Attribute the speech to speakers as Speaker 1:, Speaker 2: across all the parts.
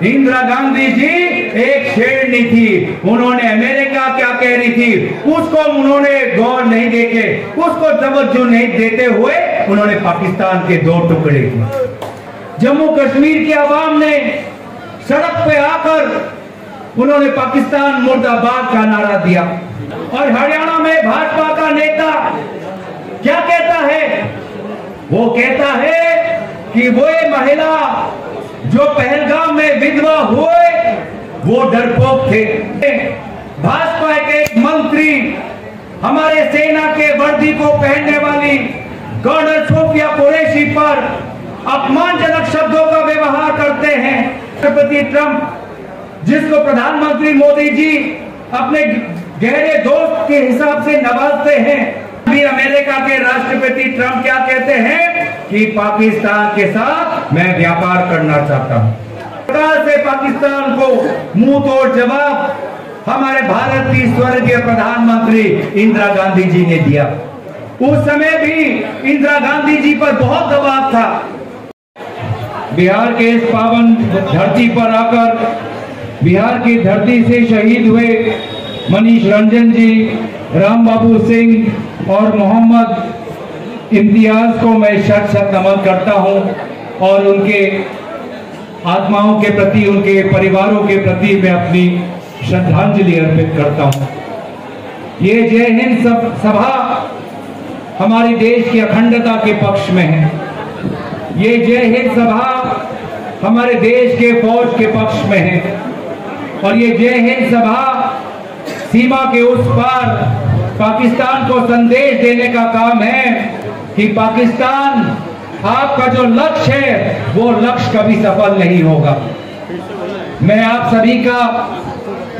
Speaker 1: इंदिरा गांधी जी एक शेरनी थी। उन्होंने अमेरिका क्या कह रही थी उसको उन्होंने गौर नहीं देके, उसको तवज्जो नहीं देते हुए उन्होंने पाकिस्तान के दो टुकड़े किए। जम्मू कश्मीर की आवाम ने सड़क पे आकर उन्होंने पाकिस्तान मुर्दाबाद का नारा दिया। और हरियाणा में भाजपा का नेता क्या कहता है? वो कहता है कि वो महिला जो पहलगाम में विधवा हुए वो डरपोक थे। भाजपा के एक मंत्री हमारे सेना के वर्दी को पहनने वाली कर्नल सोफिया कुरैशी पर अपमानजनक शब्दों का व्यवहार करते हैं। राष्ट्रपति ट्रंप, जिसको प्रधानमंत्री मोदी जी अपने गहरे दोस्त के हिसाब से नवाजते हैं, भी अमेरिका के राष्ट्रपति ट्रंप क्या कहते हैं कि पाकिस्तान के साथ मैं व्यापार करना चाहता हूं। सरकार से पाकिस्तान को मुंह तोड़ जवाब हमारे भारत की स्वर्गीय प्रधानमंत्री इंदिरा गांधी जी ने दिया। उस समय भी इंदिरा गांधी जी पर बहुत दबाव था। बिहार के इस पावन धरती पर आकर बिहार की धरती से शहीद हुए मनीष रंजन जी, राम बाबू सिंह और मोहम्मद इम्तियाज को मैं शत शत नमन करता हूं और उनके आत्माओं के प्रति, उनके परिवारों के प्रति मैं अपनी श्रद्धांजलि अर्पित करता हूं। ये जय हिंद सभा हमारे देश की अखंडता के पक्ष में है। ये जय हिंद सभा हमारे देश के फौज के पक्ष में है। और ये जय हिंद सभा सीमा के उस पार पाकिस्तान को संदेश देने का काम है कि पाकिस्तान, आपका जो लक्ष्य है वो लक्ष्य कभी सफल नहीं होगा। मैं आप सभी का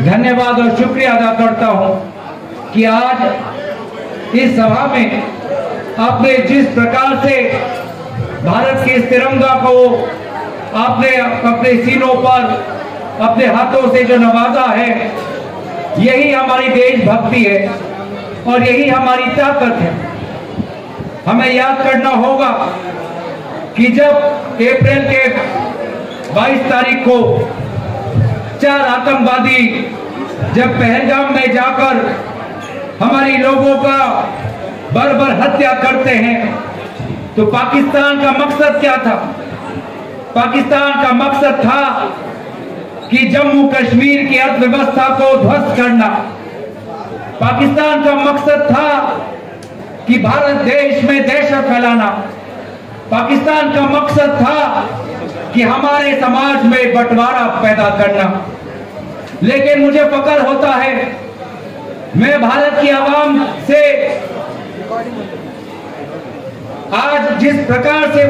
Speaker 1: धन्यवाद और शुक्रिया अदा करता हूं कि आज इस सभा में आपने जिस प्रकार से भारत के इस तिरंगा को आपने अपने सीनों पर अपने हाथों से जो नवाजा है, यही हमारी देशभक्ति है और यही हमारी ताकत है। हमें याद करना होगा कि जब अप्रैल के 22 तारीख को 4 आतंकवादी जब पहलगाम में जाकर हमारी लोगों का बर्बर हत्या करते हैं, तो पाकिस्तान का मकसद क्या था? पाकिस्तान का मकसद था कि जम्मू कश्मीर की अर्थव्यवस्था को ध्वस्त करना। पाकिस्तान का मकसद था कि भारत देश में दहशत फैलाना। पाकिस्तान का मकसद था कि हमारे समाज में बंटवारा पैदा करना। लेकिन मुझे फक्र होता है, मैं भारत की आवाम से आज जिस प्रकार से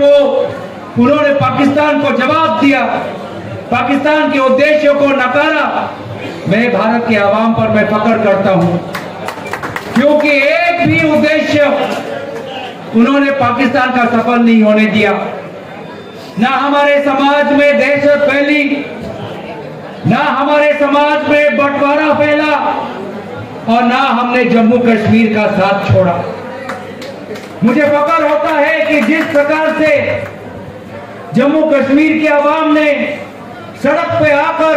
Speaker 1: उन्होंने पाकिस्तान को जवाब दिया, पाकिस्तान के उद्देश्यों को नकारा, मैं भारत की आवाम पर मैं फक्र करता हूं, क्योंकि एक भी उद्देश्य उन्होंने पाकिस्तान का सफल नहीं होने दिया। ना हमारे समाज में दहशत फैली, ना हमारे समाज में बंटवारा फैला और ना हमने जम्मू कश्मीर का साथ छोड़ा। मुझे फक्र होता है कि जिस प्रकार से जम्मू कश्मीर की आवाम ने सड़क पे आकर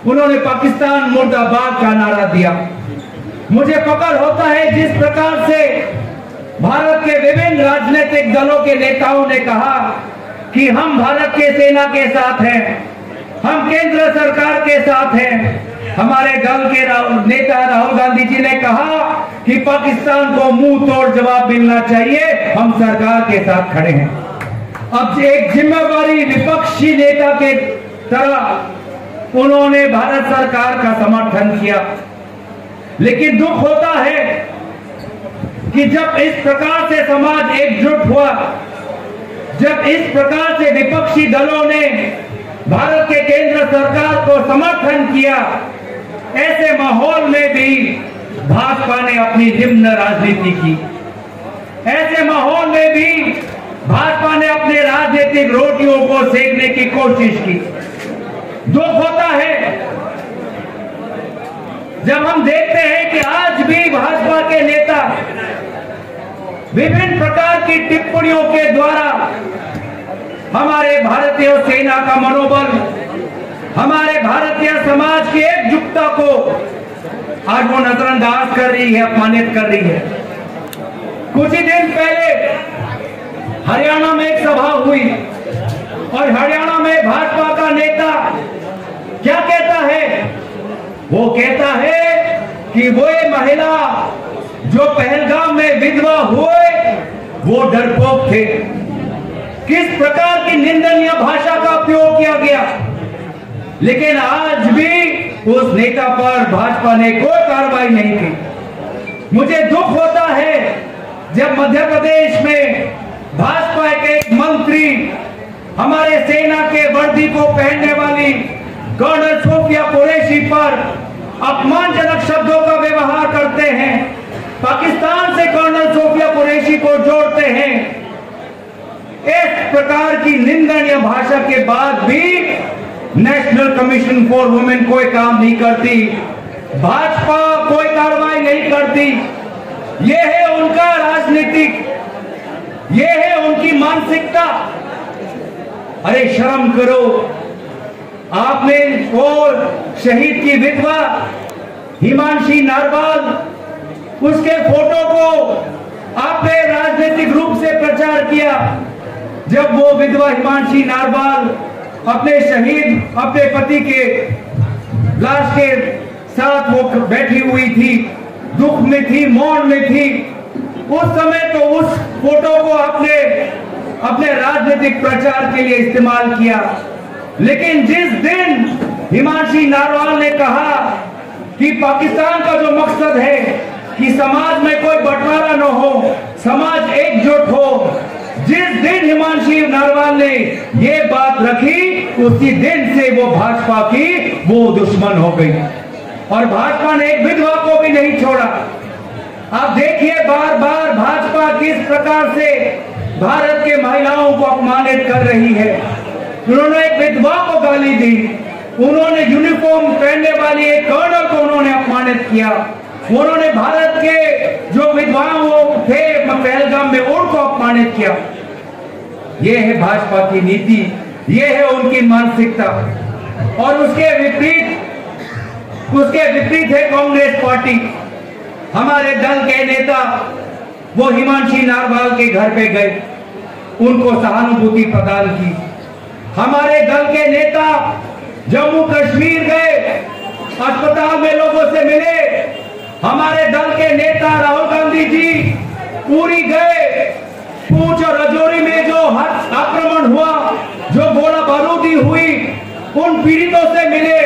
Speaker 1: उन्होंने पाकिस्तान मुर्दाबाद का नारा दिया। मुझे फक्र होता है जिस प्रकार से भारत के विभिन्न राजनीतिक दलों के नेताओं ने कहा कि हम भारत के सेना के साथ हैं, हम केंद्र सरकार के साथ हैं। हमारे दल के नेता राहुल गांधी जी ने कहा कि पाकिस्तान को मुंह तोड़ जवाब मिलना चाहिए, हम सरकार के साथ खड़े हैं। अब एक जिम्मेवारी विपक्षी नेता के तरह उन्होंने भारत सरकार का समर्थन किया। लेकिन दुख होता है कि जब इस प्रकार से समाज एकजुट हुआ, जब इस प्रकार से विपक्षी दलों ने भारत के केंद्र सरकार को समर्थन किया, ऐसे माहौल में भी भाजपा ने अपनी निम्न राजनीति की। ऐसे माहौल में भी भाजपा ने अपने राजनीतिक रोटियों को सेकने की कोशिश की। दुख होता है जब हम देखते हैं कि आज भी भाजपा के नेता विभिन्न प्रकार की टिप्पणियों के द्वारा हमारे भारतीय सेना का मनोबल, नागरिकता को आज वो नजरअंदाज कर रही है, अपमानित कर रही है। कुछ ही दिन पहले हरियाणा में एक सभा हुई और हरियाणा में भाजपा का नेता क्या कहता है? वो कहता है कि वो महिला जो पहलगाम में विधवा हुए वो डरपोक थे। किस प्रकार की निंदनीय भाषा का उपयोग किया गया, लेकिन आज भी उस नेता पर भाजपा ने कोई कार्रवाई नहीं की। मुझे दुख होता है जब मध्य प्रदेश में भाजपा के एक मंत्री हमारे सेना के वर्दी को पहनने वाली कर्नल सोफिया कुरैशी पर अपमानजनक शब्दों का व्यवहार करते हैं, पाकिस्तान से कर्नल सोफिया कुरैशी को जोड़ते हैं। इस प्रकार की निंदनीय भाषा के बाद भी नेशनल कमीशन फॉर वुमेन कोई काम नहीं करती, भाजपा कोई कार्रवाई नहीं करती। यह है उनका राजनीतिक, यह है उनकी मानसिकता। अरे शर्म करो, आपने वो शहीद की विधवा हिमांशी नारवाल, उसके फोटो को आपने राजनीतिक रूप से प्रचार किया। जब वो विधवा हिमांशी नारवाल अपने शहीद अपने पति के लाश के साथ वो बैठी हुई थी, दुख में थी, मौन में थी, उस समय तो उस फोटो को आपने अपने राजनीतिक प्रचार के लिए इस्तेमाल किया। लेकिन जिस दिन हिमांशी नारवाल ने कहा कि पाकिस्तान का जो मकसद है कि समाज में कोई बंटवारा न हो, समाज एकजुट हो, जिस दिन हिमांशी नारवाल ने ये बात रखी, उसी दिन से वो भाजपा की वो दुश्मन हो गई और भाजपा ने एक विधवा को भी नहीं छोड़ा। आप देखिए बार बार भाजपा किस प्रकार से भारत के महिलाओं को अपमानित कर रही है। उन्होंने एक विधवा को गाली दी, उन्होंने यूनिफॉर्म पहनने वाली एक कर्नल को उन्होंने अपमानित किया, उन्होंने भारत के जो विधवाओं थे पहलगाम में उनको अपमानित किया। यह है भाजपा की नीति, यह है उनकी मानसिकता। और उसके विपरीत है कांग्रेस पार्टी। हमारे दल के नेता वो हिमांशी नारवाल के घर पे गए, उनको सहानुभूति प्रदान की। हमारे दल के नेता जम्मू कश्मीर गए, अस्पताल में लोगों से मिले। हमारे दल के नेता राहुल गांधी जी पूरी गए, पूंछ और राजौरी में जो आक्रमण हुआ, जो गोला बारूदी हुई, उन पीड़ितों से मिले।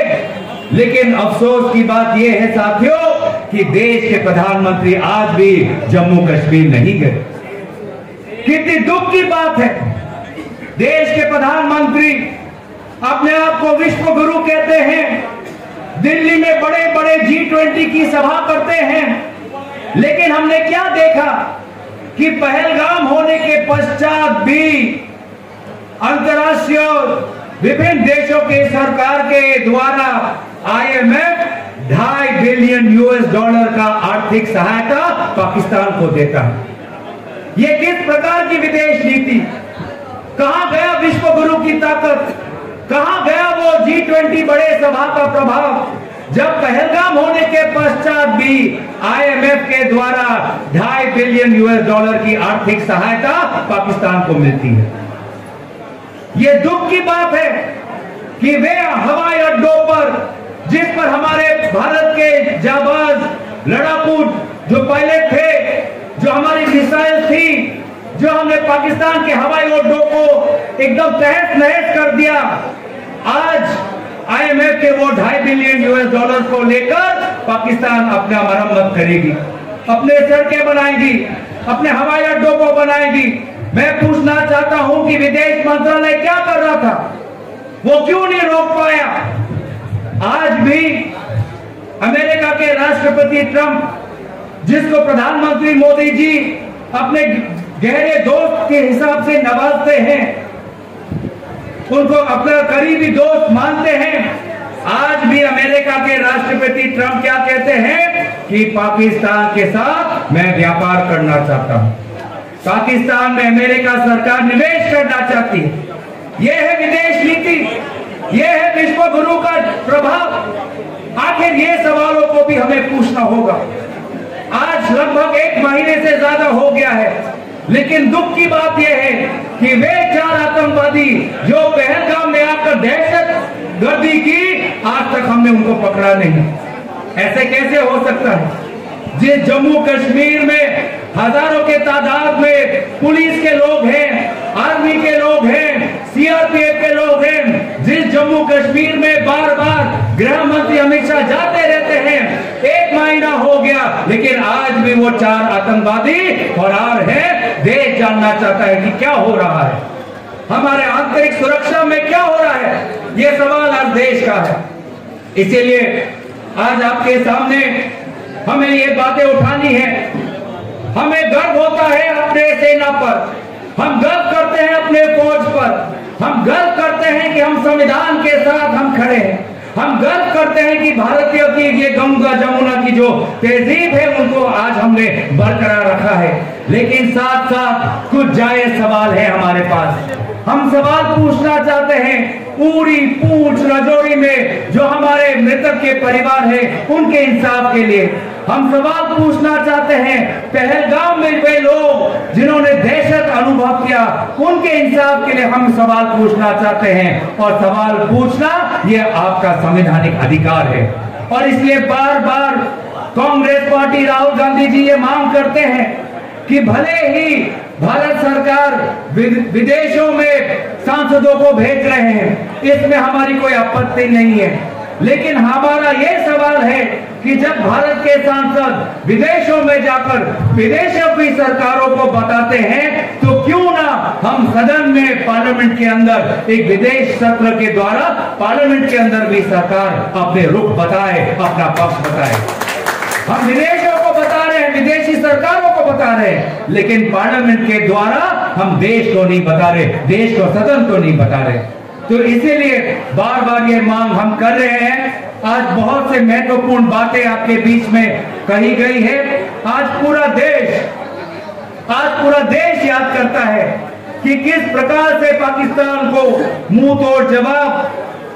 Speaker 1: लेकिन अफसोस की बात यह है साथियों कि देश के प्रधानमंत्री आज भी जम्मू कश्मीर नहीं गए। कितनी दुख की बात है, देश के प्रधानमंत्री अपने आप को विश्व गुरु कहते हैं, दिल्ली में बड़े बड़े G20 की सभा करते हैं, लेकिन हमने क्या देखा कि पहलगाम होने के पश्चात भी अंतर्राष्ट्रीय विभिन्न देशों के सरकार के द्वारा IMF $2.5 बिलियन का आर्थिक सहायता पाकिस्तान को देता है। ये किस प्रकार की विदेश नीति? कहां गया विश्व गुरु की ताकत? कहां गया वो G20 बड़े सभा का प्रभाव, जब पहलगाम होने के पश्चात भी IMF के द्वारा $2.5 बिलियन की आर्थिक सहायता पाकिस्तान को मिलती है। ये दुख की बात है कि वे हवाई अड्डों पर, जिस पर हमारे भारत के जाबाज लड़ाकू जो पायलट थे, जो हमारी मिसाइल थी, जो हमने पाकिस्तान के हवाई अड्डों को एकदम तहस नहस कर दिया, आज IMF के वो $2.5 बिलियन को लेकर पाकिस्तान अपना मरम्मत करेगी, अपने सड़कें बनाएगी, अपने हवाई अड्डों को बनाएगी। मैं पूछना चाहता हूं कि विदेश मंत्रालय क्या कर रहा था, वो क्यों नहीं रोक पाया? आज भी अमेरिका के राष्ट्रपति ट्रंप, जिसको प्रधानमंत्री मोदी जी अपने गहरे दोस्त के हिसाब से नवाजते हैं, उनको अपना करीबी दोस्त मानते हैं, आज भी अमेरिका के राष्ट्रपति ट्रंप क्या कहते हैं कि पाकिस्तान के साथ मैं व्यापार करना चाहता हूं, पाकिस्तान में अमेरिका सरकार निवेश करना चाहती है। यह है विदेश नीति, यह है विश्व गुरु का प्रभाव। आखिर ये सवालों को भी हमें पूछना होगा। आज लगभग 1 महीने से ज्यादा हो गया है, लेकिन दुख की बात यह है कि वे 4 आतंकवादी जो पहलगाम में आकर दहशत गर्दी की, आज तक हमने उनको पकड़ा नहीं। ऐसे कैसे हो सकता है? जिस जम्मू कश्मीर में हजारों के तादाद में पुलिस के लोग हैं, आर्मी के लोग हैं, सीआरपीएफ के लोग हैं, जिस जम्मू कश्मीर में बार बार गृह मंत्री अमित शाह जाते रहते हैं, 1 महीना हो गया, लेकिन आज भी वो 4 आतंकवादी फरार हैं। देश जानना चाहता है कि क्या हो रहा है, हमारे आंतरिक सुरक्षा में क्या हो रहा है। ये सवाल आज देश का है। इसीलिए आज आपके सामने हमें ये बातें उठानी है। हमें गर्व होता है अपने सेना पर, हम गर्व करते हैं अपने फौज पर, हम गर्व करते हैं कि हम संविधान के साथ हम खड़े हैं, हम गर्व करते हैं कि भारतीय की ये गंगा जमुना की जो तहजीब है उनको आज हमने बरकरार रखा है। लेकिन साथ साथ कुछ जायज सवाल है हमारे पास। हम सवाल पूछना चाहते हैं पूरी पूछ रजौरी में जो हमारे मृतक के परिवार है उनके इंसाफ के लिए। हम सवाल पूछना चाहते हैं पहलगाम में वे लोग जिन्होंने दहशत अनुभव किया उनके इंसाफ के लिए हम सवाल पूछना चाहते हैं। और सवाल पूछना यह आपका संवैधानिक अधिकार है। और इसलिए बार बार कांग्रेस पार्टी, राहुल गांधी जी ये मांग करते हैं कि भले ही भारत सरकार विदेशों में सांसदों को भेज रहे हैं, इसमें हमारी कोई आपत्ति नहीं है, लेकिन हमारा यह सवाल है कि जब भारत के सांसद विदेशों में जाकर विदेशों की सरकारों को बताते हैं तो क्यों ना हम सदन में पार्लियामेंट के अंदर एक विदेश सत्र के द्वारा पार्लियामेंट के अंदर भी सरकार अपने रुख बताए, अपना पक्ष बताए। हम विदेशों को बता रहे हैं, विदेशी सरकारों को बता रहे हैं, लेकिन पार्लियामेंट के द्वारा हम देश को नहीं बता रहे, देश को सदन को नहीं बता रहे। तो इसीलिए बार बार ये मांग हम कर रहे हैं। आज बहुत से महत्वपूर्ण बातें आपके बीच में कही गई है। आज पूरा देश याद करता है कि किस प्रकार से पाकिस्तान को मुंह तोड़ जवाब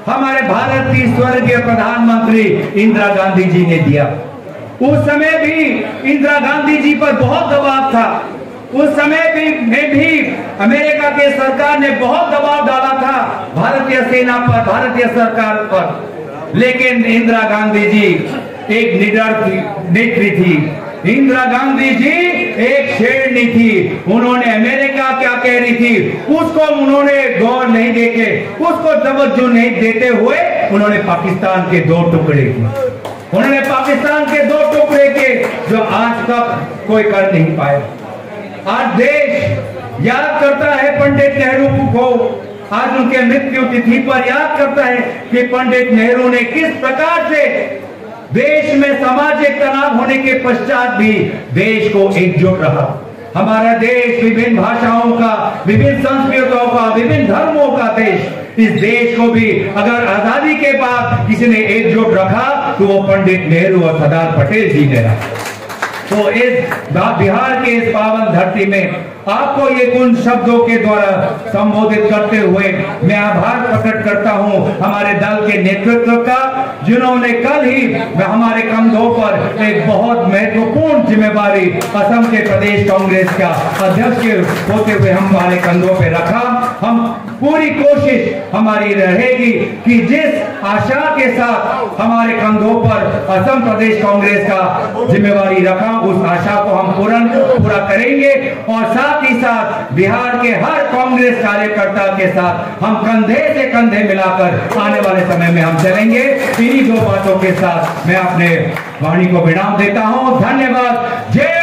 Speaker 1: हमारे भारत की स्वर्गीय प्रधानमंत्री इंदिरा गांधी जी ने दिया। उस समय भी इंदिरा गांधी जी पर बहुत दबाव था, उस समय में भी अमेरिका के सरकार ने बहुत दबाव डाला था भारतीय सेना पर, भारतीय सरकार पर, लेकिन इंदिरा गांधी जी एक निडर नेत्री थी। इंदिरा गांधी जी एक शेरनी थी। उन्होंने अमेरिका क्या कह रही थी उसको उन्होंने गौर नहीं देके, उसको तवज्जो नहीं देते हुए उन्होंने पाकिस्तान के 2 टुकड़े किए। उन्होंने पाकिस्तान के 2 टुकड़े के जो आज तक कोई कर नहीं पाए। आज देश याद करता है पंडित नेहरू को, आज उनके मृत्यु तिथि पर याद करता है कि पंडित नेहरू ने किस प्रकार से देश में सामाजिक तनाव होने के पश्चात भी देश को एकजुट रहा। हमारा देश विभिन्न भाषाओं का, विभिन्न संस्कृतियों का, विभिन्न धर्मों का देश, इस देश को भी अगर आजादी के बाद किसी ने एकजुट रखा तो वो पंडित नेहरू और सरदार पटेल जी ने रखा। तो इस बिहार के इस पावन धरती में आपको ये कुछ शब्दों के द्वारा संबोधित करते हुए मैं आभार प्रकट करता हूं हमारे दल के नेतृत्व का, जिन्होंने कल ही हमारे कंधों पर एक बहुत महत्वपूर्ण जिम्मेवारी असम के प्रदेश कांग्रेस का अध्यक्ष के होते हुए हमारे कंधों पे रखा। हम पूरी कोशिश हमारी रहेगी कि जिस आशा के साथ हमारे कंधों पर असम प्रदेश कांग्रेस का जिम्मेवारी रखा, उस आशा को हम पूरा करेंगे और साथ ही साथ बिहार के हर कांग्रेस कार्यकर्ता के साथ हम कंधे से कंधे मिलाकर आने वाले समय में हम चलेंगे। इन्हीं 2 बातों के साथ मैं अपने वाणी को विराम देता हूं। धन्यवाद। जय